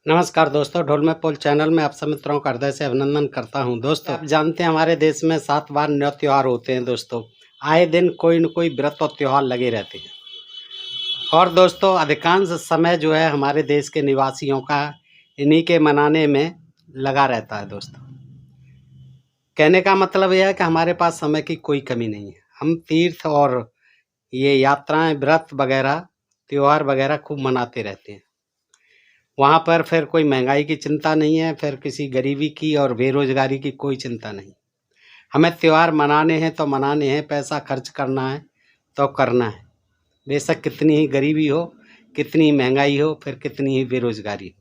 नमस्कार दोस्तों, ढोल में पोल चैनल में आप सब मित्रों का हृदय से अभिनंदन करता हूं। दोस्तों, आप जानते हैं हमारे देश में 7 बार नौ त्यौहार होते हैं। दोस्तों, आए दिन कोई न कोई व्रत और त्यौहार लगे रहते हैं। और दोस्तों, अधिकांश समय जो है हमारे देश के निवासियों का इन्हीं के मनाने में लगा रहता है। दोस्तों, कहने का मतलब यह है कि हमारे पास समय की कोई कमी नहीं है। हम तीर्थ और ये यात्राएं, व्रत वगैरह, त्यौहार वगैरह खूब मनाते रहते हैं। वहाँ पर फिर कोई महंगाई की चिंता नहीं है, फिर किसी गरीबी की और बेरोजगारी की कोई चिंता नहीं। हमें त्यौहार मनाने हैं तो मनाने हैं, पैसा खर्च करना है तो करना है, बेशक कितनी ही गरीबी हो, कितनी ही महंगाई हो, फिर कितनी ही बेरोजगारी हो।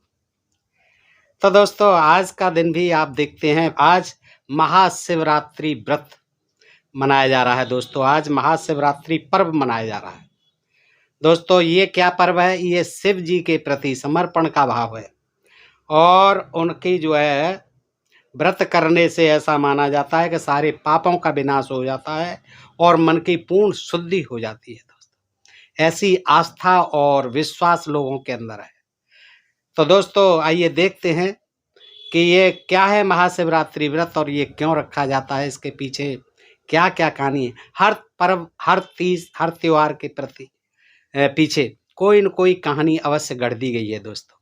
तो दोस्तों, आज का दिन भी आप देखते हैं, आज महाशिवरात्रि व्रत मनाया जा रहा है। दोस्तों, आज महाशिवरात्रि पर्व मनाया जा रहा है। दोस्तों, ये क्या पर्व है? ये शिव जी के प्रति समर्पण का भाव है और उनकी जो है व्रत करने से ऐसा माना जाता है कि सारे पापों का विनाश हो जाता है और मन की पूर्ण शुद्धि हो जाती है। दोस्तों, ऐसी आस्था और विश्वास लोगों के अंदर है। तो दोस्तों, आइए देखते हैं कि ये क्या है महाशिवरात्रि व्रत और ये क्यों रखा जाता है, इसके पीछे क्या क्या कहानी है। हर पर्व, हर तीज, हर त्योहार के प्रति पीछे कोई न कोई कहानी अवश्य गढ़ दी गई है। दोस्तों,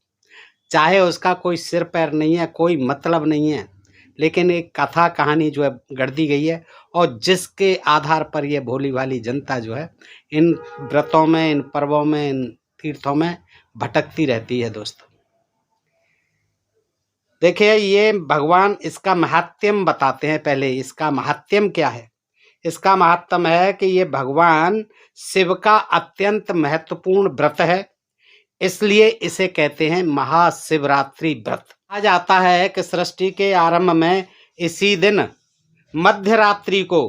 चाहे उसका कोई सिर पैर नहीं है, कोई मतलब नहीं है, लेकिन एक कथा कहानी जो है गढ़ दी गई है और जिसके आधार पर ये भोली भाली जनता जो है इन व्रतों में, इन पर्वों में, इन तीर्थों में भटकती रहती है। दोस्तों, देखिए, ये भगवान इसका महात्म्य बताते हैं। पहले इसका महात्म्य क्या है? इसका महात्म्य है कि ये भगवान शिव का अत्यंत महत्वपूर्ण व्रत है, इसलिए इसे कहते हैं महाशिवरात्रि व्रत। कहा जाता है कि सृष्टि के आरंभ में इसी दिन मध्य रात्रि को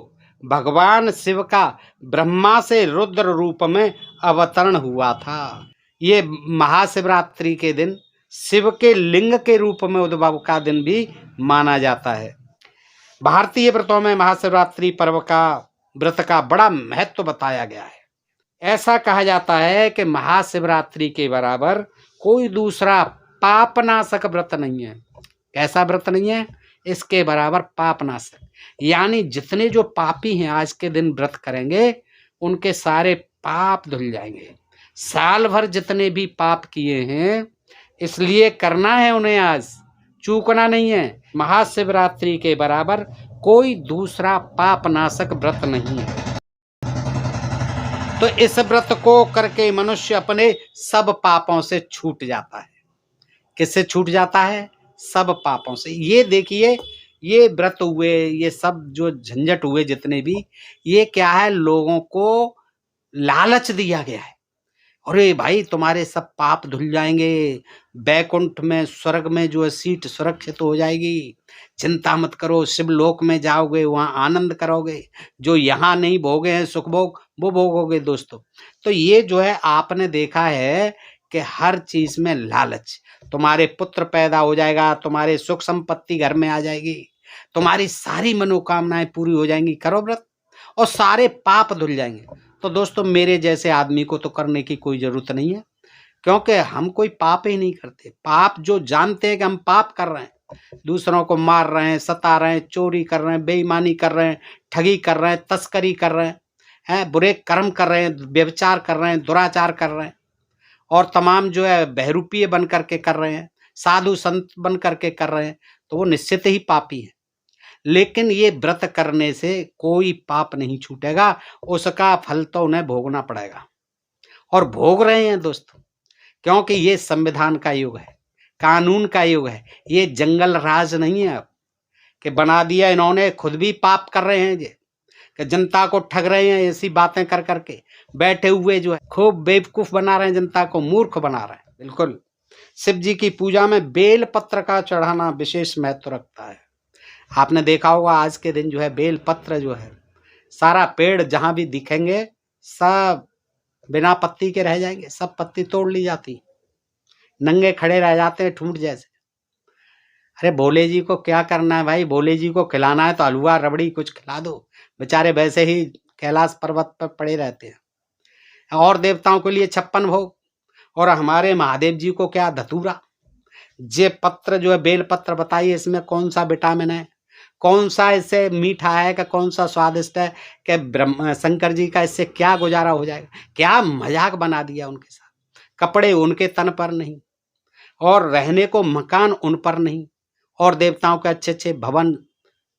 भगवान शिव का ब्रह्मा से रुद्र रूप में अवतरण हुआ था। ये महाशिवरात्रि के दिन शिव के लिंग के रूप में उद्भव का दिन भी माना जाता है। भारतीय व्रतों में महाशिवरात्रि पर्व का व्रत का बड़ा महत्व बताया गया है। ऐसा कहा जाता है कि महाशिवरात्रि के बराबर कोई दूसरा पापनाशक व्रत नहीं है। कैसा व्रत नहीं है? इसके बराबर पापनाशक, यानी जितने जो पापी हैं आज के दिन व्रत करेंगे उनके सारे पाप धुल जाएंगे। साल भर जितने भी पाप किए हैं इसलिए करना है उन्हें, आज चूकना नहीं है। महाशिवरात्रि के बराबर कोई दूसरा पापनाशक व्रत नहीं है। तो इस व्रत को करके मनुष्य अपने सब पापों से छूट जाता है। किससे छूट जाता है? सब पापों से। ये देखिए, ये व्रत हुए, ये सब जो झंझट हुए जितने भी, ये क्या है? लोगों को लालच दिया गया है। अरे भाई, तुम्हारे सब पाप धुल जाएंगे, बैकुंठ में, स्वर्ग में जो है सीट सुरक्षित हो जाएगी, चिंता मत करो, शिवलोक में जाओगे, वहाँ आनंद करोगे, जो यहाँ नहीं भोगे हैं सुख भोग, वो भोगोगे। दोस्तों, तो ये जो है आपने देखा है कि हर चीज में लालच। तुम्हारे पुत्र पैदा हो जाएगा, तुम्हारे सुख संपत्ति घर में आ जाएगी, तुम्हारी सारी मनोकामनाएं पूरी हो जाएंगी, करो व्रत और सारे पाप धुल जाएंगे। तो दोस्तों, मेरे जैसे आदमी को तो करने की कोई जरूरत नहीं है, क्योंकि हम कोई पाप ही नहीं करते। पाप जो जानते हैं कि हम पाप कर रहे हैं, दूसरों को मार रहे हैं, सता रहे हैं, चोरी कर रहे हैं, बेईमानी कर रहे हैं, ठगी कर रहे हैं, तस्करी कर रहे हैं, बुरे कर्म कर रहे हैं, व्यभिचार कर रहे हैं, दुराचार कर रहे हैं और तमाम जो है बहरूपीय बन करके कर रहे हैं, साधु संत बन करके कर रहे हैं, तो वो निश्चित ही पापी है। लेकिन ये व्रत करने से कोई पाप नहीं छूटेगा, उसका फल तो उन्हें भोगना पड़ेगा और भोग रहे हैं। दोस्तों, क्योंकि ये संविधान का युग है, कानून का युग है, ये जंगल राज नहीं है अब कि बना दिया इन्होंने, खुद भी पाप कर रहे हैं ये, कि जनता को ठग रहे हैं, ऐसी बातें कर करके बैठे हुए जो है खूब बेवकूफ बना रहे हैं, जनता को मूर्ख बना रहे हैं। बिल्कुल, शिव जी की पूजा में बेल पत्र का चढ़ाना विशेष महत्व रखता है। आपने देखा होगा आज के दिन जो है बेल पत्र जो है, सारा पेड़ जहां भी दिखेंगे सब बिना पत्ती के रह जाएंगे, सब पत्ती तोड़ ली जाती, नंगे खड़े रह जाते हैं ठूंठ जैसे। अरे भोले जी को क्या करना है भाई? भोले जी को खिलाना है तो हलवा रबड़ी कुछ खिला दो, बेचारे वैसे ही कैलाश पर्वत पर पड़े रहते हैं। और देवताओं के लिए 56 भोग, और हमारे महादेव जी को क्या धतूरा। ये पत्र जो है बेल पत्र, बताइए इसमें कौन सा विटामिन है, कौन सा इससे मीठा है कि कौन सा स्वादिष्ट है, कि ब्रह्म शंकर जी का इससे क्या गुजारा हो जाएगा। क्या मजाक बना दिया उनके साथ। कपड़े उनके तन पर नहीं, और रहने को मकान उन पर नहीं, और देवताओं के अच्छे अच्छे भवन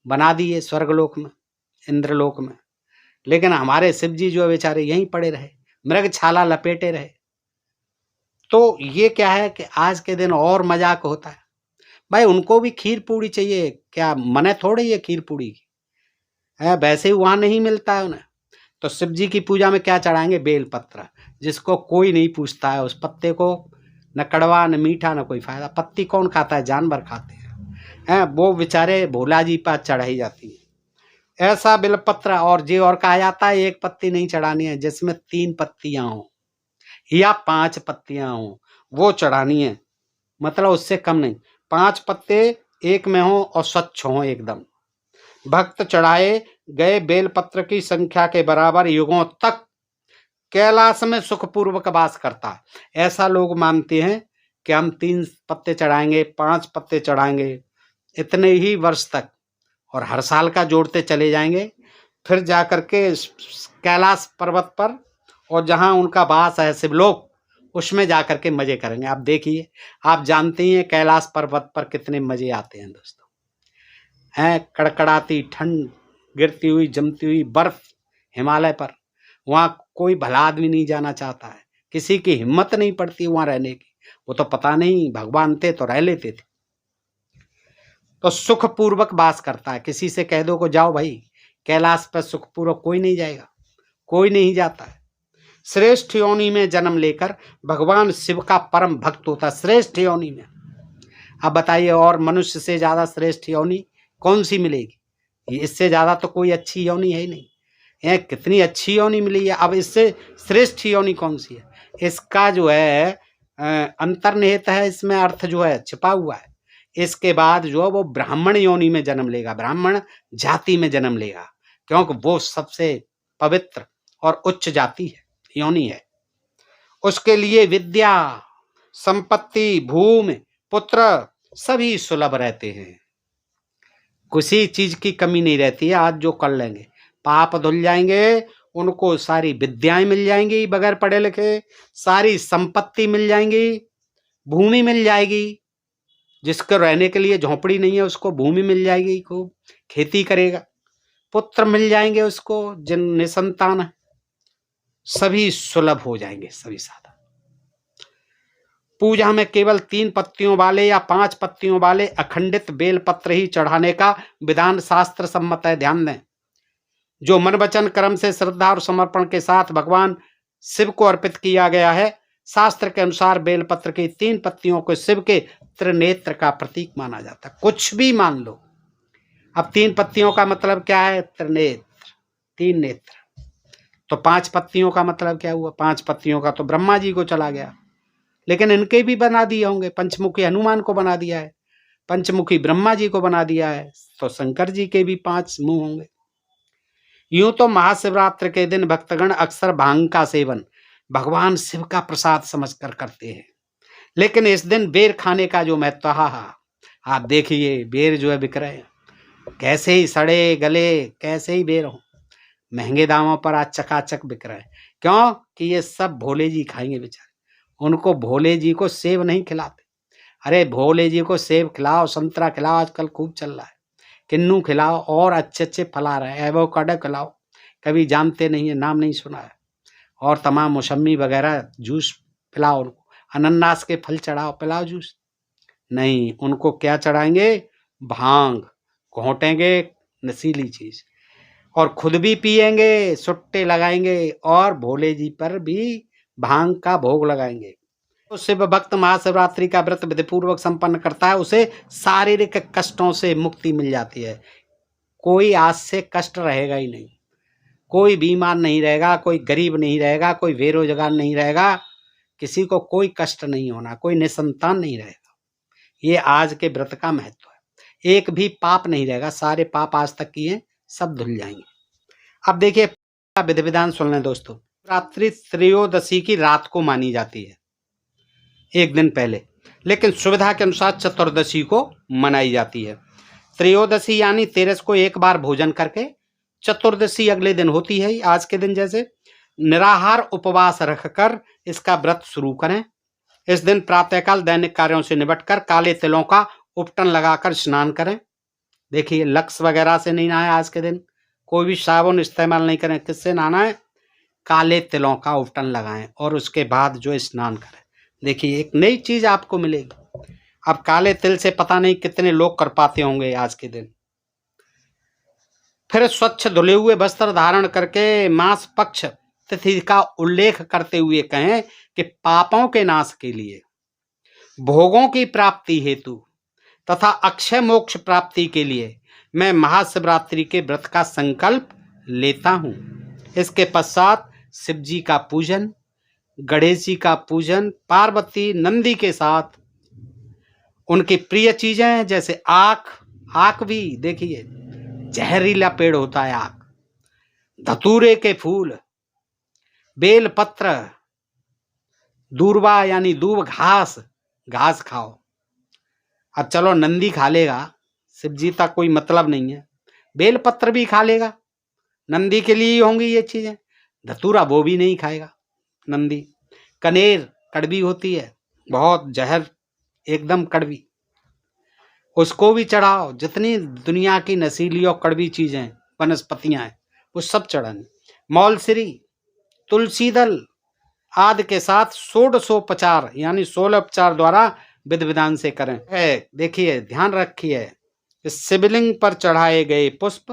बना दिए स्वर्गलोक में, इंद्रलोक में। लेकिन हमारे शिव जी जो बेचारे यहीं पड़े रहे, मृग छाला लपेटे रहे। तो ये क्या है कि आज के दिन और मजाक होता है। भाई उनको भी खीर पूड़ी चाहिए, क्या मने थोड़ी है खीर पूड़ी की है, वैसे ही वहां नहीं मिलता है उन्हें। तो शिव जी की पूजा में क्या चढ़ाएंगे? बेल पत्र, जिसको कोई नहीं पूछता है। उस पत्ते को न कड़वा न मीठा न कोई फायदा। पत्ती कौन खाता है? जानवर खाते हैं। वो बेचारे भोला जी पास चढ़ाई जाती है ऐसा बेलपत्र। और जी और कहा जाता है एक पत्ती नहीं चढ़ानी है, जिसमें 3 पत्तियां हो या 5 पत्तियां हो वो चढ़ानी है। मतलब उससे कम नहीं, 5 पत्ते एक में हो और स्वच्छ हो एकदम। भक्त चढ़ाए गए बेलपत्र की संख्या के बराबर युगों तक कैलाश में सुखपूर्वक वास करता है। ऐसा लोग मानते हैं कि हम 3 पत्ते चढ़ाएंगे, 5 पत्ते चढ़ाएंगे, इतने ही वर्ष तक, और हर साल का जोड़ते चले जाएंगे। फिर जाकर के कैलाश पर्वत पर, और जहां उनका वास है शिवलोक, उसमें जाकर के मजे करेंगे। आप देखिए, आप जानते ही हैं कैलाश पर्वत पर कितने मजे आते हैं दोस्तों। हैं कड़कड़ाती ठंड, गिरती हुई जमती हुई बर्फ हिमालय पर, वहां कोई भला आदमी नहीं जाना चाहता है, किसी की हिम्मत नहीं पड़ती वहां रहने की। वो तो पता नहीं भगवान थे तो रह लेते थे। तो सुखपूर्वक वास करता है। किसी से कह दो को जाओ भाई कैलाश पर सुखपूर्वक, कोई नहीं जाएगा, कोई नहीं जाता है। श्रेष्ठ योनि में जन्म लेकर भगवान शिव का परम भक्त होता है, श्रेष्ठ योनि में। अब बताइए, और मनुष्य से ज्यादा श्रेष्ठ योनि कौन सी मिलेगी? इससे ज्यादा तो कोई अच्छी योनि है ही नहीं। यह कितनी अच्छी योनि मिली है, अब इससे श्रेष्ठ योनि कौन सी है? इसका जो है अंतर्निहित है, इसमें अर्थ जो है छिपा हुआ है। इसके बाद जो वो ब्राह्मण योनि में जन्म लेगा, ब्राह्मण जाति में जन्म लेगा, क्योंकि वो सबसे पवित्र और उच्च जाति है, योनि है। उसके लिए विद्या, संपत्ति, भूमि, पुत्र सभी सुलभ रहते हैं। किसी चीज की कमी नहीं रहती है। आज जो कर लेंगे पाप धुल जाएंगे, उनको सारी विद्याएं मिल जाएंगी बगैर पढ़े लिखे, सारी संपत्ति मिल जाएंगी, भूमि मिल जाएगी। जिसको रहने के लिए झोपड़ी नहीं है उसको भूमि मिल जाएगी, खूब खेती करेगा। पुत्र मिल जाएंगे उसको, जिन निसंतान है, सभी सुलभ हो जाएंगे, सभी साधन। पूजा में केवल 3 पत्तियों वाले या 5 पत्तियों वाले अखंडित बेल पत्र ही चढ़ाने का विधान शास्त्र सम्मत है। ध्यान दें, जो मन वचन कर्म से श्रद्धा और समर्पण के साथ भगवान शिव को अर्पित किया गया है, शास्त्र के अनुसार बेलपत्र की 3 पत्तियों को शिव के त्रिनेत्र का प्रतीक माना जाता है। कुछ भी मान लो, अब 3 पत्तियों का मतलब क्या है? त्रिनेत्र, 3 नेत्र। तो 5 पत्तियों का मतलब क्या हुआ? 5 पत्तियों का तो ब्रह्मा जी को चला गया, लेकिन इनके भी बना दिए होंगे। पंचमुखी हनुमान को बना दिया है, पंचमुखी ब्रह्मा जी को बना दिया है, तो शंकर जी के भी 5 मुंह होंगे। यूं तो महाशिवरात्रि के दिन भक्तगण अक्सर भांग का सेवन भगवान शिव का प्रसाद समझकर करते हैं, लेकिन इस दिन बेर खाने का जो महत्व, आप देखिए बेर जो है बिक रहे हैं, कैसे ही सड़े गले, कैसे ही बेर हो, महंगे दामों पर आज चकाचक बिक रहे हैं। क्यों? कि ये सब भोले जी खाएंगे बेचारे। उनको भोले जी को सेब नहीं खिलाते। अरे भोले जी को सेब खिलाओ, संतरा खिलाओ, आजकल खूब चल रहा है, किन्नू खिलाओ, और अच्छे अच्छे फल आ रहे हैं, एवोकाडो खिलाओ, कभी जानते नहीं है, नाम नहीं सुना है, और तमाम मौसमी वगैरह जूस पिलाओ उनको, अनन्नास के फल चढ़ाओ, पिलाओ जूस। नहीं, उनको क्या चढ़ाएंगे? भांग घोंटेंगे, नशीली चीज, और खुद भी पिएंगे, सुट्टे लगाएंगे, और भोले जी पर भी भांग का भोग लगाएंगे। तो शिव भक्त महाशिवरात्रि का व्रत विधिपूर्वक संपन्न करता है, उसे शारीरिक कष्टों से मुक्ति मिल जाती है। कोई आज से कष्ट रहेगा ही नहीं, कोई बीमार नहीं रहेगा, कोई गरीब नहीं रहेगा, कोई बेरोजगार नहीं रहेगा, किसी को कोई कष्ट नहीं होना, कोई निसंतान नहीं रहेगा। ये आज के व्रत का महत्व है। एक भी पाप नहीं रहेगा, सारे पाप आज तक किए सब धुल जाएंगे। अब देखिए विधि विधान सुन लें दोस्तों। रात्रि त्रयोदशी की रात को मानी जाती है, एक दिन पहले। लेकिन सुविधा के अनुसार चतुर्दशी को मनाई जाती है। त्रयोदशी यानी 13 को एक बार भोजन करके चतुर्दशी अगले दिन होती है। आज के दिन जैसे निराहार उपवास रखकर इसका व्रत शुरू करें। इस दिन प्रातःकाल दैनिक कार्यों से निपटकर काले तिलों का उपटन लगाकर स्नान करें। देखिए, लक्स वगैरह से नहीं नहाए आज के दिन, कोई भी साबुन इस्तेमाल नहीं करें। किससे नहाना है? काले तिलों का उपटन लगाएं और उसके बाद जो स्नान करें। देखिए, एक नई चीज आपको मिलेगी। अब काले तिल से पता नहीं कितने लोग कर पाते होंगे आज के दिन। फिर स्वच्छ धुले हुए वस्त्र धारण करके मास पक्ष तिथि का उल्लेख करते हुए कहें कि पापों के नाश के लिए, भोगों की प्राप्ति हेतु तथा अक्षय मोक्ष प्राप्ति के लिए मैं महाशिवरात्रि के व्रत का संकल्प लेता हूँ। इसके पश्चात शिव जी का पूजन, गणेश जी का पूजन, पार्वती नंदी के साथ उनकी प्रिय चीजें जैसे आक भी देखिए जहरीला पेड़ होता है आक, धतूरे के फूल, बेल पत्र, दूर्वा यानी दूब घास खाओ। अब चलो नंदी खा लेगा, शिव जी तक कोई मतलब नहीं है। बेल पत्र भी खा लेगा, नंदी के लिए ही होंगी ये चीजें। धतूरा वो भी नहीं खाएगा नंदी। कनेर कड़वी होती है, बहुत जहर, एकदम कड़वी, उसको भी चढ़ाओ। जितनी दुनिया की नशीली और कड़वी चीजें वनस्पतियां हैं वो सब चढ़ानी। मौलश्री, तुलसी दल आदि के साथ 16 यानी 16 उपचार द्वारा विधि विधान से करें। देखिए, ध्यान रखिए, शिवलिंग पर चढ़ाए गए पुष्प,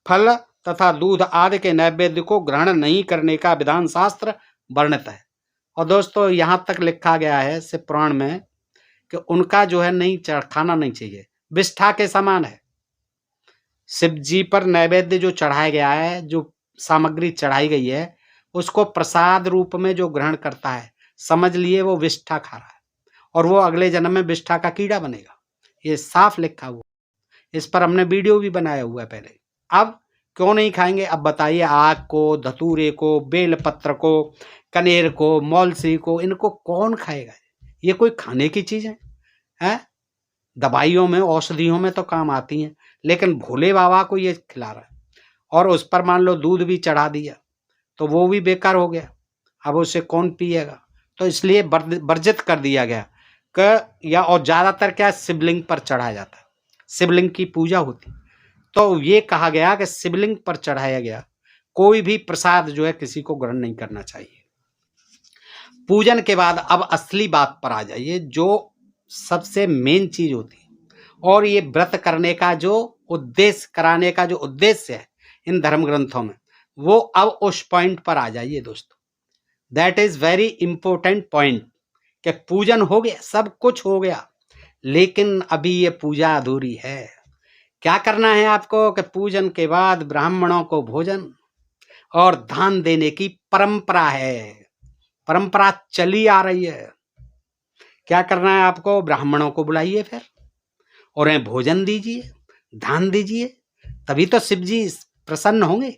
फल तथा दूध आदि के नैवेद्य को ग्रहण नहीं करने का विधान शास्त्र वर्णित है। और दोस्तों, यहाँ तक लिखा गया है शिव पुराण में कि उनका जो है नहीं खाना नहीं चाहिए, विष्ठा के समान है। शिव जी पर नैवेद्य जो चढ़ाया गया है, जो सामग्री चढ़ाई गई है, उसको प्रसाद रूप में जो ग्रहण करता है, समझ लिए वो विष्ठा खा रहा है और वो अगले जन्म में विष्ठा का कीड़ा बनेगा। ये साफ लिखा हुआ, इस पर हमने वीडियो भी बनाया हुआ है पहले। अब क्यों नहीं खाएंगे? अब बताइए, आग को, धतूरे को, बेल पत्र को, कनेर को, मौलसी को, इनको कौन खाएगा? ये कोई खाने की चीज है? दवाइयों में, औषधियों में तो काम आती हैं, लेकिन भोले बाबा को ये खिला रहा है। और उस पर मान लो दूध भी चढ़ा दिया तो वो भी बेकार हो गया, अब उसे कौन पिएगा? तो इसलिए वर्जित कर दिया गया कि और ज्यादातर क्या शिवलिंग पर चढ़ाया जाता है, शिवलिंग की पूजा होती। तो ये कहा गया कि शिवलिंग पर चढ़ाया गया कोई भी प्रसाद जो है किसी को ग्रहण नहीं करना चाहिए। पूजन के बाद अब असली बात पर आ जाइए, जो सबसे मेन चीज होती है और ये व्रत करने का जो उद्देश्य, कराने का जो उद्देश्य है इन धर्म ग्रंथों में, वो अब उस पॉइंट पर आ जाइए दोस्तों। That is very important point कि पूजन हो गया, सब कुछ हो गया, लेकिन अभी ये पूजा अधूरी है। क्या करना है आपको कि पूजन के बाद ब्राह्मणों को भोजन और दान देने की परंपरा है, परंपरा चली आ रही है। क्या करना है आपको? ब्राह्मणों को बुलाइए फिर और उन्हें भोजन दीजिए, दान दीजिए, तभी तो शिव जी प्रसन्न होंगे।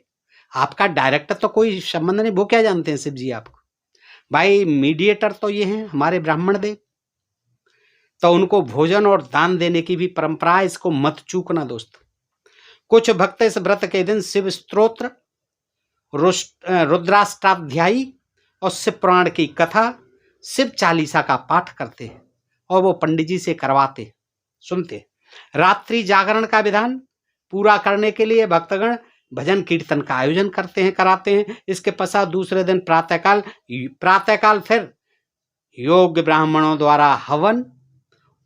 आपका डायरेक्ट तो कोई संबंध नहीं, वो क्या जानते हैं शिव जी आपको? भाई मीडिएटर तो ये हैं हमारे ब्राह्मण देव, तो उनको भोजन और दान देने की भी परंपरा है, इसको मत चूकना दोस्तों। कुछ भक्त इस व्रत के दिन शिव स्तोत्र, रुद्राष्टाध्यायी और शिव पुराण की कथा, शिव चालीसा का पाठ करते हैं और वो पंडित जी से करवाते, सुनते। रात्रि जागरण का विधान पूरा करने के लिए भक्तगण भजन कीर्तन का आयोजन कराते हैं। इसके पश्चात दूसरे दिन प्रातःकाल फिर योग्य ब्राह्मणों द्वारा हवन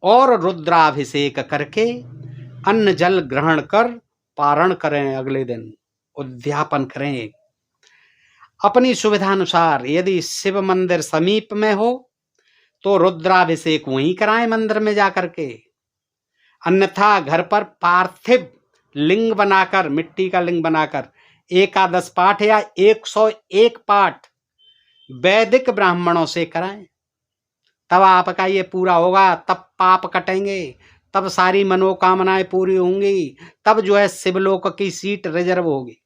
और रुद्राभिषेक करके अन्न जल ग्रहण कर पारण करें। अगले दिन उद्यापन करें अपनी सुविधानुसार। यदि शिव मंदिर समीप में हो तो रुद्राभिषेक वहीं कराएं मंदिर में जाकर के, अन्यथा घर पर पार्थिव लिंग बनाकर, मिट्टी का लिंग बनाकर एकादश पाठ या 101 पाठ वैदिक ब्राह्मणों से कराएं। तब आपका ये पूरा होगा, तब पाप कटेंगे, तब सारी मनोकामनाएं पूरी होंगी, तब जो है शिवलोक की सीट रिजर्व होगी।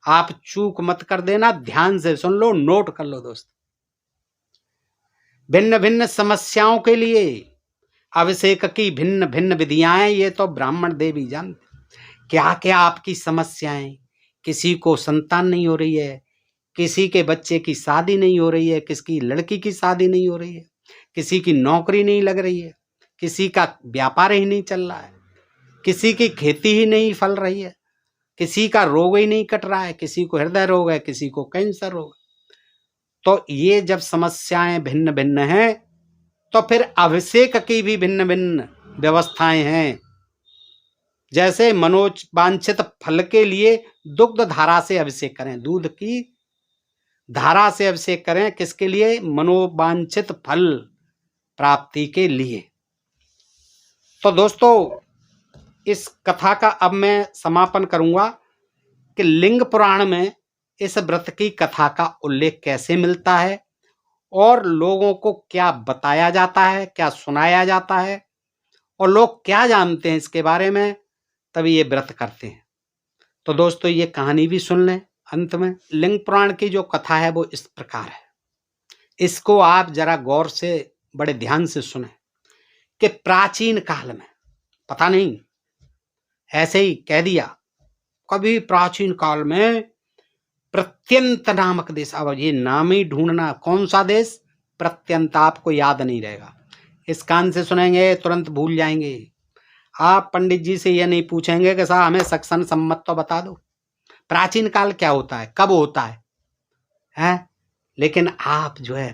आप चूक मत कर देना, ध्यान से सुन लो, नोट कर लो दोस्त। भिन्न भिन्न समस्याओं के लिए अभिषेक की भिन्न भिन्न विधियां, ये तो ब्राह्मण देवी जानते। क्या क्या आपकी समस्याएं, किसी को संतान नहीं हो रही है, किसी के बच्चे की शादी नहीं हो रही है, किसी लड़की की शादी नहीं हो रही है, किसी की नौकरी नहीं लग रही है, किसी का व्यापार ही नहीं चल रहा है, किसी की खेती ही नहीं फल रही है, किसी का रोग ही नहीं कट रहा है, किसी को हृदय रोग है, किसी को कैंसर रोग। तो ये जब समस्याएं भिन्न भिन्न हैं तो फिर अभिषेक की भी भिन्न भिन्न व्यवस्थाएं हैं। जैसे मनोवांछित फल के लिए दुग्ध धारा से अभिषेक करें, दूध की धारा से अभिषेक करें, किसके लिए? मनोवांछित फल प्राप्ति के लिए। तो दोस्तों, इस कथा का अब मैं समापन करूंगा कि लिंग पुराण में इस व्रत की कथा का उल्लेख कैसे मिलता है और लोगों को क्या बताया जाता है, क्या सुनाया जाता है और लोग क्या जानते हैं इसके बारे में, तभी ये व्रत करते हैं। तो दोस्तों, ये कहानी भी सुन लें। अंत में लिंग पुराण की जो कथा है वो इस प्रकार है, इसको आप जरा गौर से बड़े ध्यान से सुने कि प्राचीन काल में, पता नहीं ऐसे ही कह दिया, कभी प्राचीन काल में प्रत्यंत नामक देश, अब ये नाम ही ढूंढना, कौन सा देश? प्रत्यंत, आपको याद नहीं रहेगा, इस कान से सुनेंगे तुरंत भूल जाएंगे। आप पंडित जी से ये नहीं पूछेंगे कि साहब हमें सक्सन सम्मत तो बता दो, प्राचीन काल क्या होता है, कब होता है? लेकिन आप जो है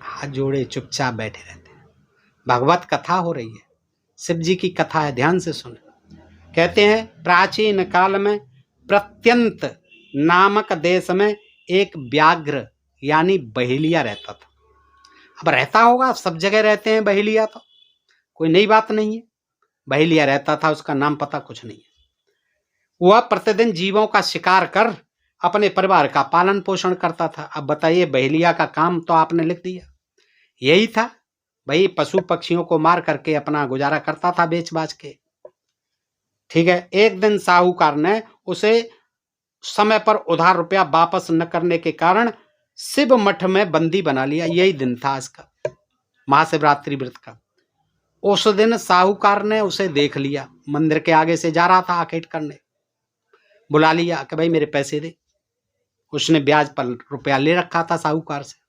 हाथ जोड़े चुपचाप बैठे रहते हैं। भगवत कथा हो रही है, शिव जी की कथा है, ध्यान से सुने। कहते हैं प्राचीन काल में प्रत्यंत नामक देश में एक व्याघ्र यानी बहेलिया रहता था। अब रहता होगा, सब जगह रहते हैं बहेलिया, तो कोई नई बात नहीं है। बहेलिया रहता था, उसका नाम पता कुछ नहीं है। वह प्रतिदिन जीवों का शिकार कर अपने परिवार का पालन पोषण करता था। अब बताइए, बहेलिया का काम तो आपने लिख दिया, यही था भाई, पशु पक्षियों को मार करके अपना गुजारा करता था बेच बाच के। ठीक है। एक दिन साहूकार ने उसे समय पर उधार रुपया वापस न करने के कारण शिव मठ में बंदी बना लिया। यही दिन था इसका, महाशिवरात्रि व्रत का। उस दिन साहूकार ने उसे देख लिया, मंदिर के आगे से जा रहा था आखेट करने, बुला लिया कि भाई मेरे पैसे दे। उसने ब्याज पर रुपया ले रखा था साहूकार से।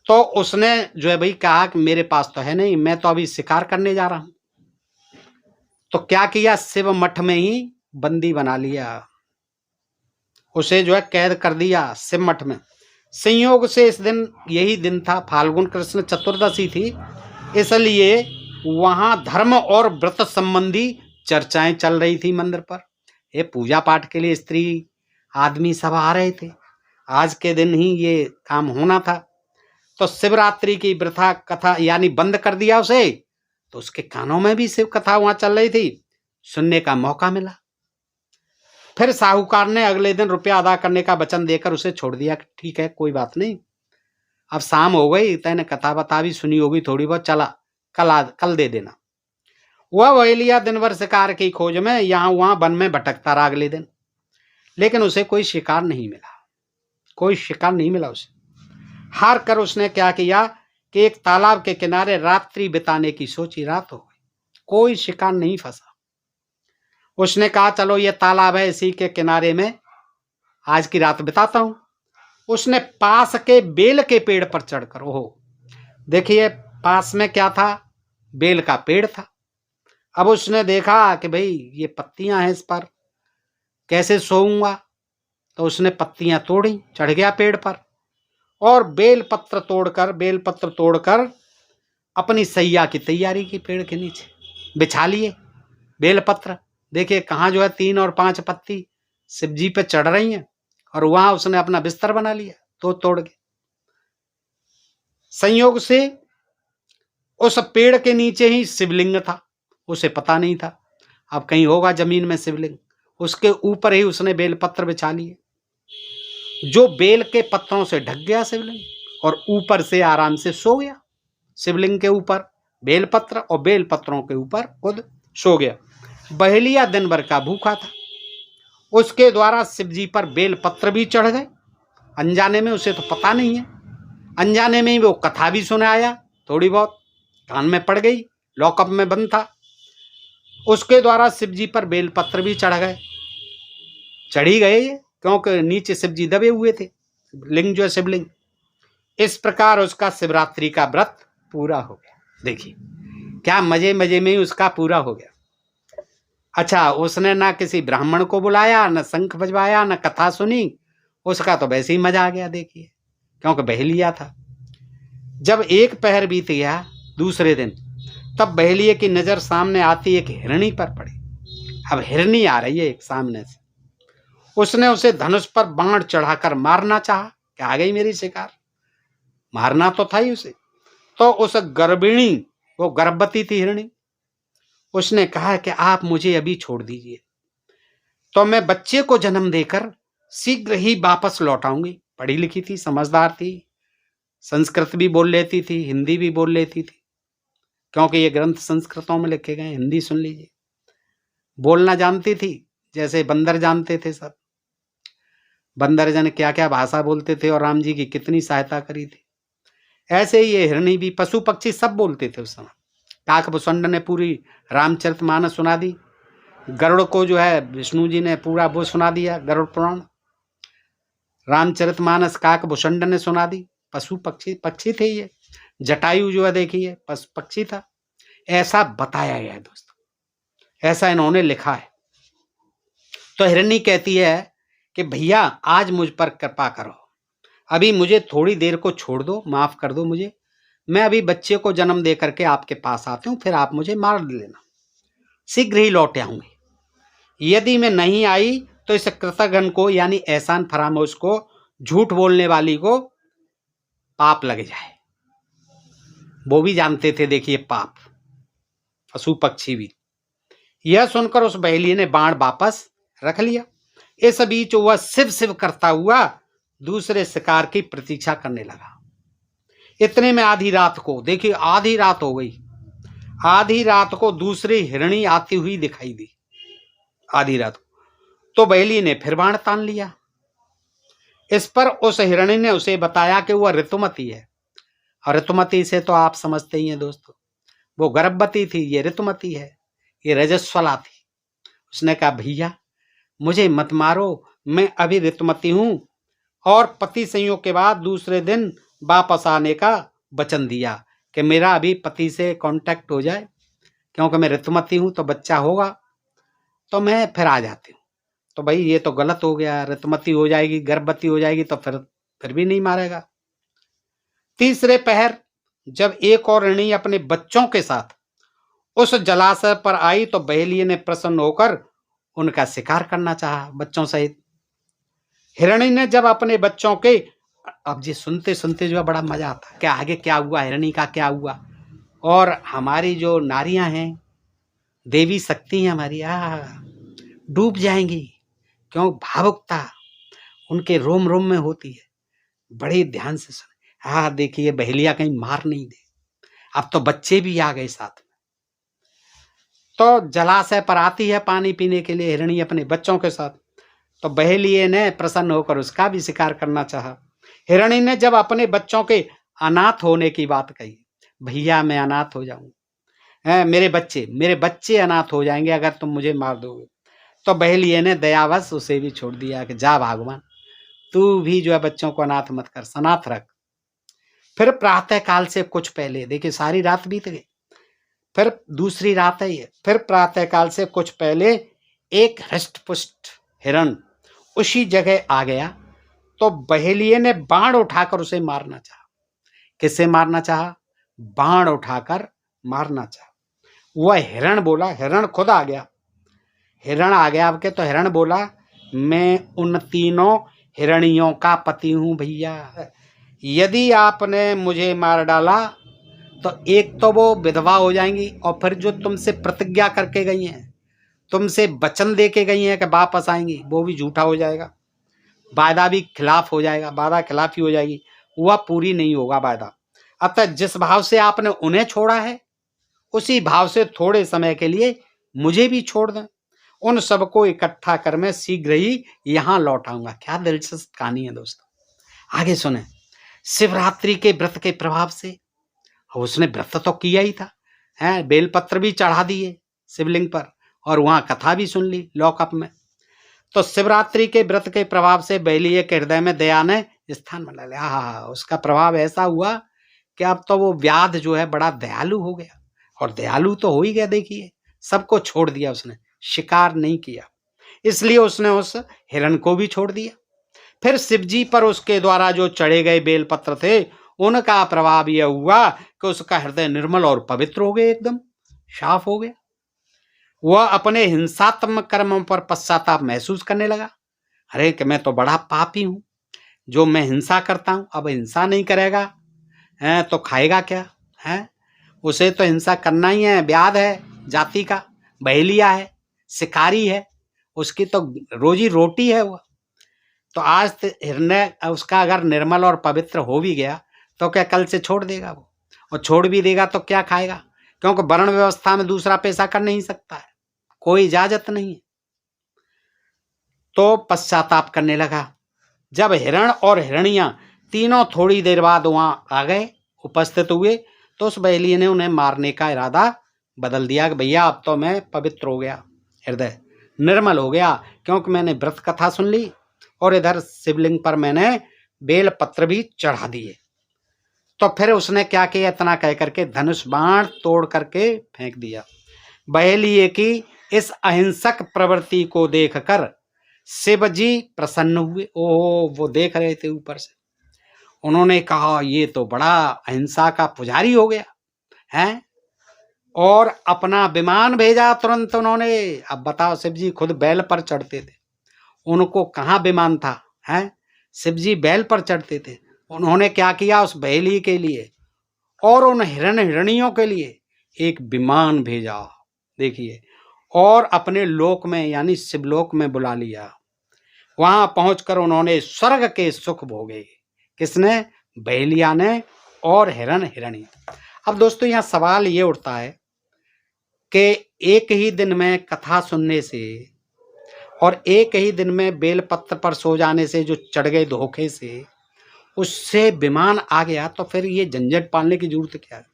तो उसने जो है भाई कहा कि मेरे पास तो है नहीं, मैं तो अभी शिकार करने जा रहा हूं। तो क्या किया, शिव मठ में ही बंदी बना लिया, उसे जो है कैद कर दिया शिव मठ में। संयोग से इस दिन, यही दिन था, फाल्गुन कृष्ण चतुर्दशी थी, इसलिए वहां धर्म और व्रत संबंधी चर्चाएं चल रही थी मंदिर पर। ये पूजा पाठ के लिए स्त्री आदमी सब आ रहे थे, आज के दिन ही ये काम होना था। तो शिवरात्रि की व्रता कथा यानी बंद कर दिया उसे, तो उसके कानों में भी शिव कथा वहां चल रही थी, सुनने का मौका मिला। फिर साहूकार ने अगले दिन रुपया अदा करने का वचन देकर उसे छोड़ दिया। ठीक है, कोई बात नहीं, अब शाम हो गई, तैने कथा बता भी सुनी होगी थोड़ी बहुत, चला कल दे देना। वह बहेलिया दिन भर शिकार की खोज में यहां वहां वन में भटकता रहा अगले दिन, लेकिन उसे कोई शिकार नहीं मिला, कोई शिकार नहीं मिला उसे। हार कर उसने क्या किया कि एक तालाब के किनारे रात्रि बिताने की सोची। रात हो गई, कोई शिकार नहीं फंसा। उसने कहा चलो ये तालाब है, इसी के किनारे में आज की रात बिताता हूं। उसने पास के बेल के पेड़ पर चढ़कर, ओहो देखिए पास में क्या था, बेल का पेड़ था। अब उसने देखा कि भाई ये पत्तियां हैं, इस पर कैसे सोऊंगा। तो उसने पत्तियां तोड़ी, चढ़ गया पेड़ पर और बेल पत्र तोड़कर अपनी सैया की तैयारी की। पेड़ के नीचे बिछा लिए बेल पत्र। देखिए कहाँ जो है 3 और 5 पत्ती शिव जी पे चढ़ रही हैं, और वहां उसने अपना बिस्तर बना लिया, तो तोड़ के। संयोग से उस पेड़ के नीचे ही शिवलिंग था, उसे पता नहीं था, अब कहीं होगा जमीन में शिवलिंग, उसके ऊपर ही उसने बेलपत्र बिछा लिए, जो बेल के पत्रों से ढक गया शिवलिंग, और ऊपर से आराम से सो गया। शिवलिंग के ऊपर बेलपत्र और बेलपत्रों के ऊपर खुद सो गया। बहेलिया दिन भर का भूखा था, उसके द्वारा शिव जी पर बेलपत्र भी चढ़ गए, अनजाने में, उसे तो पता नहीं है। अनजाने में ही वो कथा भी सुनाया, थोड़ी बहुत कान में पड़ गई, लॉकअप में बंद था। उसके द्वारा शिव जी पर बेलपत्र भी चढ़ ही गए, क्योंकि नीचे शिव जी दबे हुए थे, लिंग जो है शिवलिंग। इस प्रकार उसका शिवरात्रि का व्रत पूरा हो गया। देखिए क्या मजे मजे में ही उसका पूरा हो गया। अच्छा, उसने ना किसी ब्राह्मण को बुलाया, न शंख बजवाया, न कथा सुनी, उसका तो वैसे ही मजा आ गया। देखिए, क्योंकि बहेलिया था। जब एक पहर बीत गया, दूसरे दिन, तब बहेलिये की नजर सामने आती एक हिरणी पर पड़ी। अब हिरणी आ रही है एक सामने से। उसने उसे धनुष पर बाण चढ़ाकर मारना चाहा कि आ गई मेरी शिकार, मारना तो था ही उसे। तो उस गर्भिणी, वो गर्भवती थी हिरणी, उसने कहा कि आप मुझे अभी छोड़ दीजिए, तो मैं बच्चे को जन्म देकर शीघ्र ही वापस लौट आऊंगी। पढ़ी लिखी थी, समझदार थी, संस्कृत भी बोल लेती थी, हिंदी भी बोल लेती थी, क्योंकि ये ग्रंथ संस्कृतों में लिखे गए, हिंदी सुन लीजिए। बोलना जानती थी, जैसे बंदर जानते थे सब। बंदर जन क्या क्या भाषा बोलते थे और राम जी की कितनी सहायता करी थी। ऐसे ही ये हिरणी भी, पशु पक्षी सब बोलते थे उस समय। काकभूषुंड ने पूरी रामचरितमानस सुना दी। गरुड़ को जो है विष्णु जी ने पूरा वो सुना दिया, गरुड़ पुराण। रामचरितमानस काकभूषुंड ने सुना दी। पशु पक्षी थे ये। जटायु जो है देखिए पक्षी था। ऐसा बताया गया है दोस्तों, ऐसा इन्होंने लिखा है। तो हिरणी कहती है कि भैया आज मुझ पर कृपा करो, अभी मुझे थोड़ी देर को छोड़ दो, माफ कर दो मुझे, मैं अभी बच्चे को जन्म दे करके आपके पास आती हूँ, फिर आप मुझे मार लेना, शीघ्र ही लौट आऊंगी। यदि मैं नहीं आई तो इस कृतघ्न को, यानी एहसान फरामोश को, झूठ बोलने वाली को पाप लग जाए। वो भी जानते थे देखिए पाप, पशु पक्षी भी। यह सुनकर उस बहेलिये ने बाण वापस रख लिया। इस बीच वह शिव शिव करता हुआ दूसरे शिकार की प्रतीक्षा करने लगा। इतने में आधी रात को, देखिए आधी रात हो गई, आधी रात को दूसरी हिरणी आती हुई दिखाई दी। आधी रात को तो बहेलिये ने फिर बाण तान लिया। इस पर उस हिरणी ने उसे बताया कि वह ऋतुमती है, और ऋतुमती से तो आप समझते ही हैं दोस्तों, वो गर्भवती थी, ये ऋतुमती है, ये रजस्वला थी। उसने कहा भैया मुझे मत मारो, मैं अभी ऋतुमती हूं, और पति संयोग के बाद दूसरे दिन वापस आने का वचन दिया कि मेरा अभी पति से कांटेक्ट हो जाए, क्योंकि मैं ऋतुमती हूं, तो बच्चा होगा तो मैं फिर आ जाती हूँ। तो भाई ये तो गलत हो गया, ऋतुमती हो जाएगी, गर्भवती हो जाएगी तो फिर भी नहीं मारेगा। तीसरे पहर जब एक और हिरणी अपने बच्चों के साथ उस जलाशय पर आई तो बहेलिये ने प्रसन्न होकर उनका शिकार करना चाहा बच्चों सहित। हिरणी ने जब अपने बच्चों के, अब जी सुनते सुनते जो है बड़ा मजा आता, क्या आगे क्या हुआ, हिरणी का क्या हुआ। और हमारी जो नारियां हैं, देवी शक्ति हैं हमारी, डूब जाएंगी, क्यों भावुकता उनके रोम रोम में होती है। बड़े ध्यान से सुने, देखिए बहेलिया कहीं मार नहीं दे। अब तो बच्चे भी आ गए साथ में। तो जलाशय पर आती है पानी पीने के लिए हिरणी अपने बच्चों के साथ, तो बहेलिये ने प्रसन्न होकर उसका भी शिकार करना चाहा। हिरणी ने जब अपने बच्चों के अनाथ होने की बात कही, भैया मैं अनाथ हो जाऊं, मेरे बच्चे अनाथ हो जाएंगे अगर तुम मुझे मार दोगे, तो बहेलिये ने दयावश उसे भी छोड़ दिया कि जा भगवान, तू भी जो है बच्चों को अनाथ मत कर, सनाथ रख। फिर प्रातः काल से कुछ पहले, देखिए सारी रात बीत गई, फिर दूसरी रात है ये, फिर प्रातः काल से कुछ पहले एक हृष्ट पुष्ट हिरण उसी जगह आ गया, तो बहेलिये ने बाण उठाकर उसे मारना चाहा। किससे मारना चाहा? बाण उठाकर मारना चाहा। वह हिरण बोला, हिरण खुद आ गया, हिरण आ गया आपके, तो हिरण बोला मैं उन तीनों हिरणियों का पति हूं भैया, यदि आपने मुझे मार डाला तो एक तो वो विधवा हो जाएंगी, और फिर जो तुमसे प्रतिज्ञा करके गई हैं, तुमसे वचन दे के गई हैं कि वापस आएंगी, वो भी झूठा हो जाएगा, वायदा भी खिलाफ हो जाएगा, वादा खिलाफी हो जाएगी, वह पूरी नहीं होगा वायदा। अतः जिस भाव से आपने उन्हें छोड़ा है, उसी भाव से थोड़े समय के लिए मुझे भी छोड़ दें, उन सबको इकट्ठा कर मैं शीघ्र ही यहां लौट आऊंगा। क्या दिलचस्प कहानी है दोस्तों, आगे सुने। शिवरात्रि के व्रत के प्रभाव से उसने व्रत तो किया ही था, है, बेलपत्र भी चढ़ा दिए शिवलिंग पर और वहां कथा भी सुन ली लॉकअप में। तो शिवरात्रि के व्रत के प्रभाव से बहलीय के हृदय में दया ने स्थान बना लिया। हाँ, उसका प्रभाव ऐसा हुआ कि अब तो वो व्याध जो है बड़ा दयालु हो गया, और दयालु तो हो ही गया। देखिए, सबको छोड़ दिया उसने, शिकार नहीं किया, इसलिए उसने उस हिरण को भी छोड़ दिया। फिर शिवजी पर उसके द्वारा जो चढ़े गए बेलपत्र थे, उनका प्रभाव यह हुआ कि उसका हृदय निर्मल और पवित्र हो गया, एकदम साफ हो गया। वह अपने हिंसात्मक कर्मों पर पश्चाताप महसूस करने लगा। अरे कि मैं तो बड़ा पापी हूं, जो मैं हिंसा करता हूं, अब हिंसा नहीं करेगा है तो खाएगा क्या है? उसे तो हिंसा करना ही है, व्याध है जाति का, बहेलिया है, शिकारी है, उसकी तो रोजी रोटी है वो। तो आज हृदय उसका अगर निर्मल और पवित्र हो भी गया तो क्या कल से छोड़ देगा वो? और छोड़ भी देगा तो क्या खाएगा? क्योंकि वर्ण व्यवस्था में दूसरा पेशा कर नहीं सकता है, कोई इजाजत नहीं है। तो पश्चाताप करने लगा। जब हिरण और हिरणियां तीनों थोड़ी देर बाद वहां आ गए, उपस्थित हुए, तो उस बहेलिये ने उन्हें मारने का इरादा बदल दिया कि भैया अब तो मैं पवित्र हो गया, हृदय निर्मल हो गया, क्योंकि मैंने व्रत कथा सुन ली और इधर शिवलिंग पर मैंने बेल पत्र भी चढ़ा दिए। तो फिर उसने क्या किया, इतना कह करके धनुष बाण तोड़ करके फेंक दिया। बहेलिये की इस अहिंसक प्रवृत्ति को देखकर शिवजी प्रसन्न हुए। ओ, वो देख रहे थे ऊपर से, उन्होंने कहा ये तो बड़ा अहिंसा का पुजारी हो गया है, और अपना विमान भेजा तुरंत उन्होंने। अब बताओ, शिवजी खुद बैल पर चढ़ते थे, उनको कहाँ विमान था, है? शिवजी बैल पर चढ़ते थे। उन्होंने क्या किया, उस बहेली के लिए और उन हिरण हिरणियों के लिए एक विमान भेजा, देखिए, और अपने लोक में यानी शिवलोक में बुला लिया। वहां पहुंचकर उन्होंने स्वर्ग के सुख भोगे। किसने? बहेलिया ने और हिरण हिरणी। अब दोस्तों यहाँ सवाल ये उठता है कि एक ही दिन में कथा सुनने से और एक ही दिन में बेलपत्र पर सो जाने से, जो चढ़ गए धोखे से, उससे विमान आ गया, तो फिर ये झंझट पालने की जरूरत क्या है?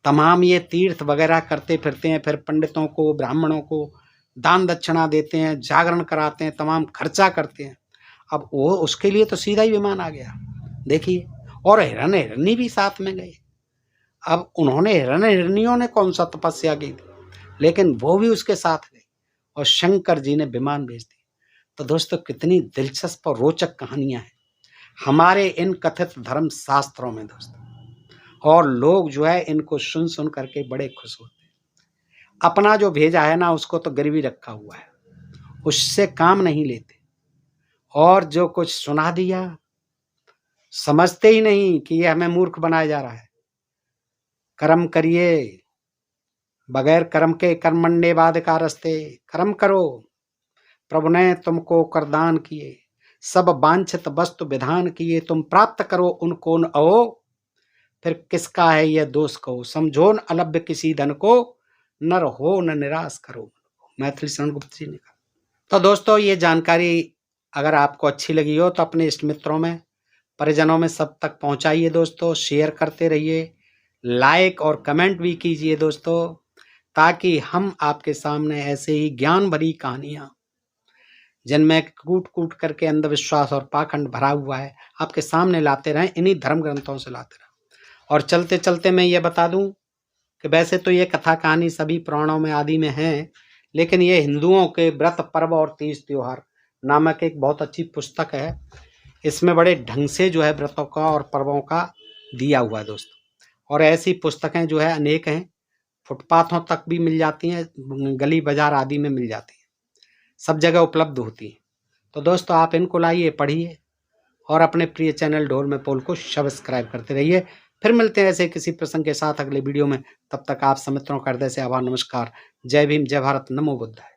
तमाम ये तीर्थ वगैरह करते फिरते हैं, फिर पंडितों को ब्राह्मणों को दान दक्षिणा देते हैं, जागरण कराते हैं, तमाम खर्चा करते हैं। अब वो उसके लिए तो सीधा ही विमान आ गया, देखिए। और हिरण हिरनी भी साथ में गए। अब उन्होंने, हिरण हिरनियों ने कौन सा तपस्या की थी, लेकिन वो भी उसके साथ गए और शंकर जी ने विमान भेज दी। तो दोस्तों कितनी दिलचस्प और रोचक कहानियां हैं हमारे इन कथित धर्म शास्त्रों में दोस्तों, और लोग जो है इनको सुन सुन करके बड़े खुश होते हैं। अपना जो भेजा है ना, उसको तो गिरवी रखा हुआ है, उससे काम नहीं लेते, और जो कुछ सुना दिया समझते ही नहीं कि ये हमें मूर्ख बनाया जा रहा है। कर्म करिए, बगैर कर्म के कर्मण्येवाधिकारस्ते, कर्म करो, प्रभु ने तुमको करदान किए, सब वांछित वस्तु विधान किए, तुम प्राप्त करो उनको न आओ, फिर किसका है यह दोष को, समझो न अलभ्य किसी धन को, नर हो न निराश करो। मैथिली शरण गुप्त जी ने कहा। तो दोस्तों ये जानकारी अगर आपको अच्छी लगी हो तो अपने इष्ट मित्रों में, परिजनों में सब तक पहुंचाइए दोस्तों, शेयर करते रहिए, लाइक और कमेंट भी कीजिए दोस्तों, ताकि हम आपके सामने ऐसे ही ज्ञान भरी कहानियां, जिनमें कूट कूट करके अंधविश्वास और पाखंड भरा हुआ है, आपके सामने लाते रहें, इन्हीं धर्म ग्रंथों से लाते रहें। और चलते चलते मैं ये बता दूं कि वैसे तो ये कथा कहानी सभी पुराणों में आदि में है, लेकिन ये हिंदुओं के व्रत पर्व और तीज त्योहार नामक एक बहुत अच्छी पुस्तक है। इसमें बड़े ढंग से जो है व्रतों का और पर्वों का दिया हुआ है दोस्तों, और ऐसी पुस्तकें जो है अनेक हैं, फुटपाथों तक भी मिल जाती हैं, गली बाजार आदि में मिल जाती हैं, सब जगह उपलब्ध होती हैं। तो दोस्तों आप इनको लाइए, पढ़िए, और अपने प्रिय चैनल ढोल में पोल को सब्सक्राइब करते रहिए। फिर मिलते हैं ऐसे किसी प्रसंग के साथ अगले वीडियो में। तब तक आप सब मित्रों का हृदय से आभार, नमस्कार, जय भीम, जय भारत, नमो बुद्धाय।